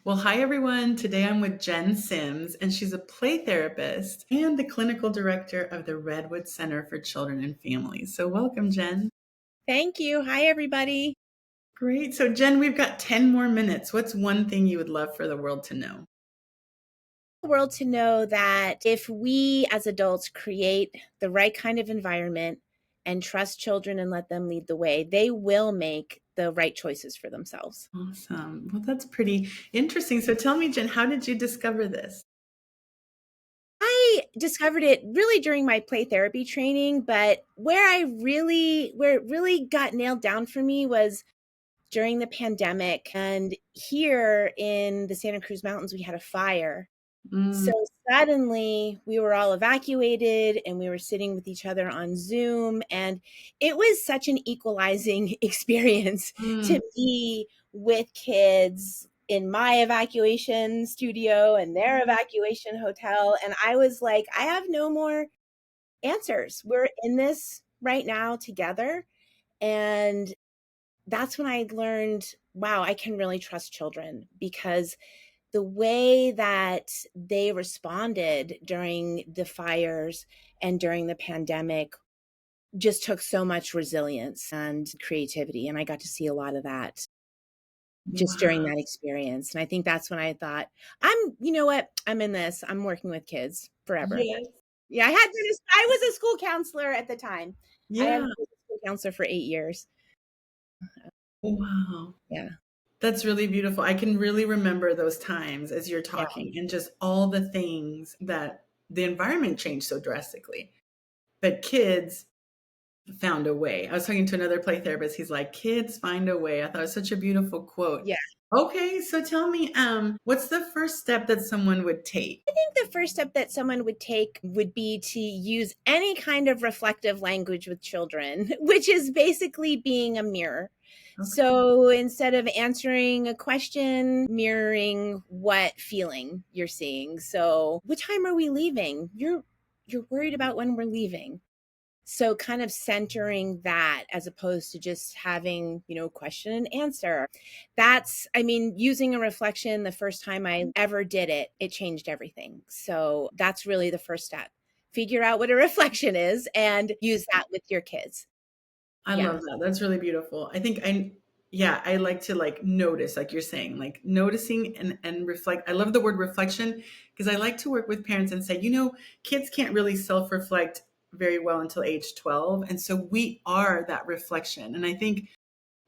Well, hi everyone. Today I'm with Jen Sims, and she's a play therapist and the clinical director of the Redwood Center for Children and Families. So, welcome, Jen. Thank you. Hi, everybody. Great. So, Jen, we've got 10 more minutes. What's one thing you would love for the world to know? The world to know that if we as adults create the right kind of environment and trust children and let them lead the way, they will make the right choices for themselves. Awesome. Well, that's pretty interesting. So, tell me, Jen, how did you discover this? I discovered it really during my play therapy training, but where it really got nailed down for me was during the pandemic. And here in the Santa Cruz Mountains, we had a fire. So Mm, suddenly we were all evacuated and we were sitting with each other on Zoom. And it was such an equalizing experience mm, to be with kids in my evacuation studio and their evacuation hotel. And I was like, I have no more answers. We're in this right now together. And that's when I learned, wow, I can really trust children because the way that they responded during the fires and during the pandemic just took so much resilience and creativity. And I got to see a lot of that just during wow. that experience. And I think that's when I thought, you know what? I'm in this. I'm working with kids forever. Yes. Yeah, I was a school counselor at the time. I Yeah. was a school counselor for 8 years. Wow. Yeah. That's really beautiful. I can really remember those times as you're Yeah. talking and just all the things that the environment changed so drastically. But kids found a way. I was talking to another play therapist. He's like, kids find a way. I thought it was such a beautiful quote. Yeah. Okay, so tell me, what's the first step that someone would take? I think the first step that someone would take would be to use any kind of reflective language with children, which is basically being a mirror. Okay. So instead of answering a question, mirroring what feeling you're seeing. So, what time are we leaving? You're worried about when we're leaving. So kind of centering that as opposed to just having, question and answer. I mean, using a reflection the first time I ever did it, it changed everything. So that's really the first step. Figure out what a reflection is and use that with your kids. I Yeah. love that. That's really beautiful. Yeah, I like to like notice, like you're saying, like noticing and reflect. I love the word reflection because I like to work with parents and say, kids can't really self-reflect very well until age 12. And so we are that reflection. And I think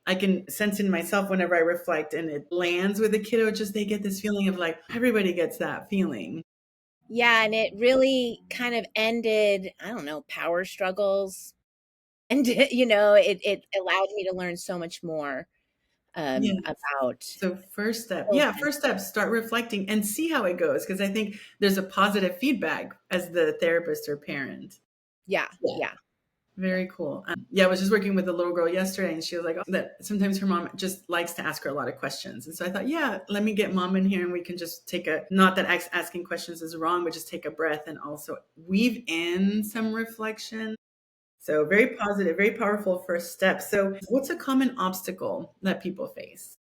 I can sense in myself whenever I reflect and it lands with a kiddo, just they get this feeling of like everybody gets that feeling. Yeah. And it really kind of ended, I don't know, power struggles. And, it allowed me to learn so much more Yeah. about So first step, yeah, children. first step, start reflecting and see how it goes. Cause I think there's a positive feedback as the therapist or parent. Yeah. Yeah. Yeah. Yeah. Very cool. Yeah, I was just working with a little girl yesterday and she was like, oh, that sometimes her mom just likes to ask her a lot of questions. And so I thought, yeah, let me get mom in here and we can just not that asking questions is wrong, but just take a breath and also weave in some reflection. So very positive, very powerful first step. So what's a common obstacle that people face?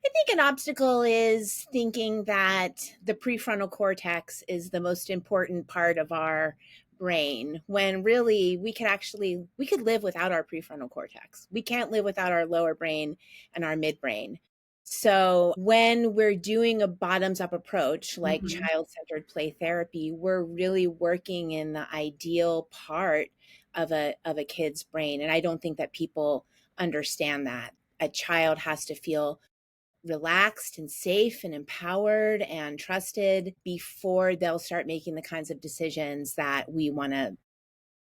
I think an obstacle is thinking that the prefrontal cortex is the most important part of our brain when really we could live without our prefrontal cortex. We can't live without our lower brain and our midbrain. So when we're doing a bottoms up approach like Mhm. child-centered play therapy, we're really working in the ideal part of a kid's brain, and I don't think that people understand that. A child has to feel relaxed and safe and empowered and trusted before they'll start making the kinds of decisions that we want to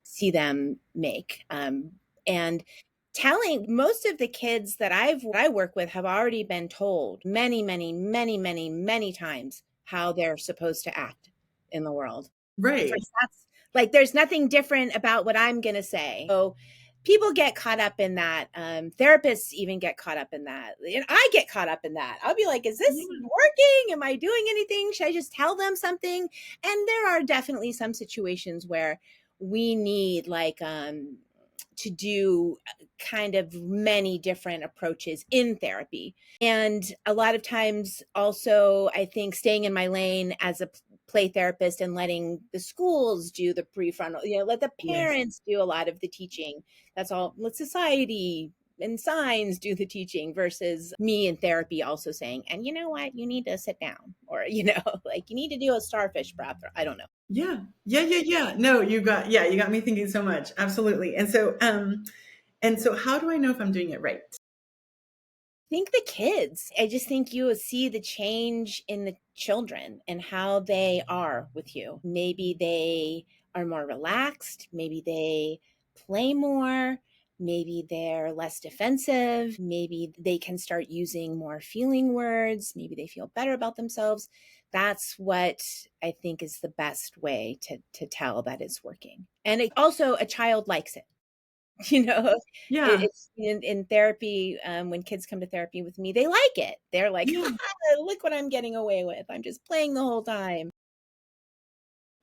see them make. And telling most of the kids that I work with have already been told many, many, many, many, many times how they're supposed to act in the world. Right. That's like there's nothing different about what I'm going to say. So people get caught up in that. Therapists even get caught up in that. And I get caught up in that. I'll be like, is this Yeah. working? Am I doing anything? Should I just tell them something? And there are definitely some situations where we need to do kind of many different approaches in therapy. And a lot of times, also, I think staying in my lane as a play therapist and letting the schools do the prefrontal, let the Yes. parents do a lot of the teaching. That's all. Let society and signs do the teaching versus me in therapy also saying, and you know what, you need to sit down, or, like you need to do a starfish breath, or I don't know. Yeah. Yeah, yeah, yeah. No, you got me thinking so much. Absolutely. And so how do I know if I'm doing it right? Think the kids. I just think you will see the change in the children and how they are with you. Maybe they are more relaxed. Maybe they play more. Maybe they're less defensive. Maybe they can start using more feeling words. Maybe they feel better about themselves. That's what I think is the best way to tell that it's working. And also, a child likes it. You know, Yeah. it's in therapy, when kids come to therapy with me, they like it. They're like, Yeah. "Look what I'm getting away with. I'm just playing the whole time."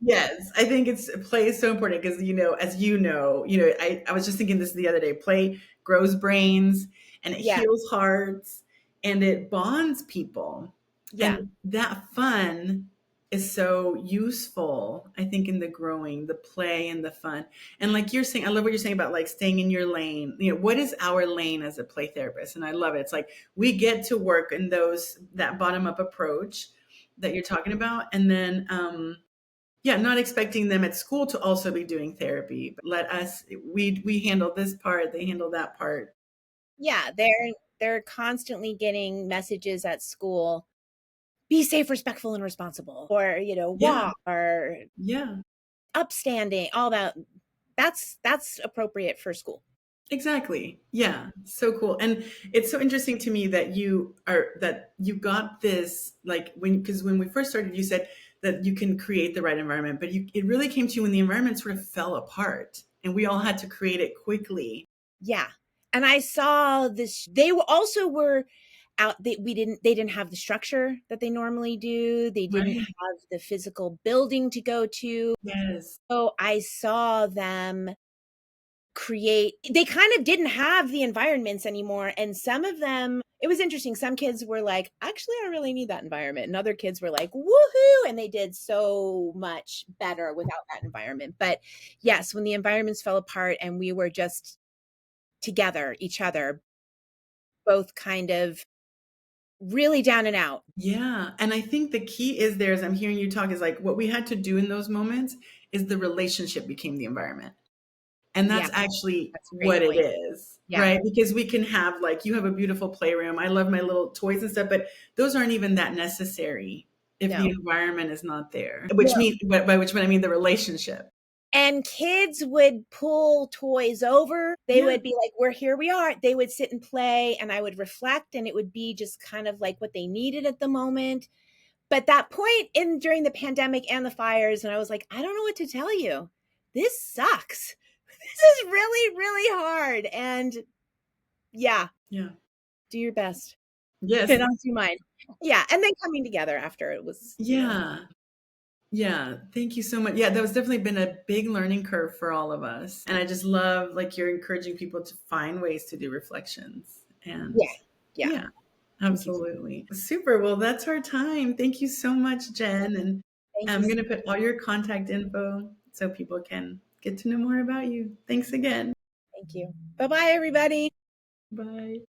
Yes, I think play is so important because as I was just thinking this the other day. Play grows brains and it Yeah, heals hearts and it bonds people, yeah, and that fun is so useful. I think in the growing, the play and the fun, and like you're saying, I love what you're saying about like staying in your lane. What is our lane as a play therapist? And I love it. It's like we get to work in that bottom up approach that you're talking about, and then yeah, not expecting them at school to also be doing therapy, but we handle this part, they handle that part. yeah. They're constantly getting messages at school: "Be safe, respectful, and responsible," or Yeah, walk, or yeah, upstanding. All that. That's appropriate for school. exactly. Yeah, so cool. And it's so interesting to me that you got this, like, because when we first started, you said that you can create the right environment, but it really came to you when the environment sort of fell apart and we all had to create it quickly. Yeah. And I saw this, they also were out, they didn't have the structure that they normally do. They didn't Right. have the physical building to go to. Yes. So I saw them create, they kind of didn't have the environments anymore. And some of them, it was interesting. Some kids were like, actually, I really need that environment. And other kids were like, woohoo. And they did so much better without that environment. But yes, when the environments fell apart and we were just together, each other, both kind of really down and out. Yeah, and I think the key is there, as I'm hearing you talk, is like what we had to do in those moments is the relationship became the environment. And Yeah, that's actually that's a great what it point. is, Yeah. right? Because we can have, like, you have a beautiful playroom. I love my little toys and stuff, but those aren't even that necessary if the No. environment is not there. Which No. means, by which I mean the relationship. And kids would pull toys over. They Yeah, would be like, "We're here we are." They would sit and play, and I would reflect, and it would be just kind of like what they needed at the moment. But that point in during the pandemic and the fires, and I was like, "I don't know what to tell you. This sucks. This is really, really hard." And yeah, yeah, do your best. yes, And I'll do mine. Yeah, and then coming together after it was. yeah. Yeah, thank you so much. Yeah, that was definitely been a big learning curve for all of us. And I just love, like, you're encouraging people to find ways to do reflections. And Yeah, yeah. yeah, Thank you. absolutely. Super. Well, that's our time. Thank you so much, Jen. And Thank you. I'm going to put all your contact info so people can get to know more about you. Thanks again. Thank you. Bye-bye, everybody. Bye.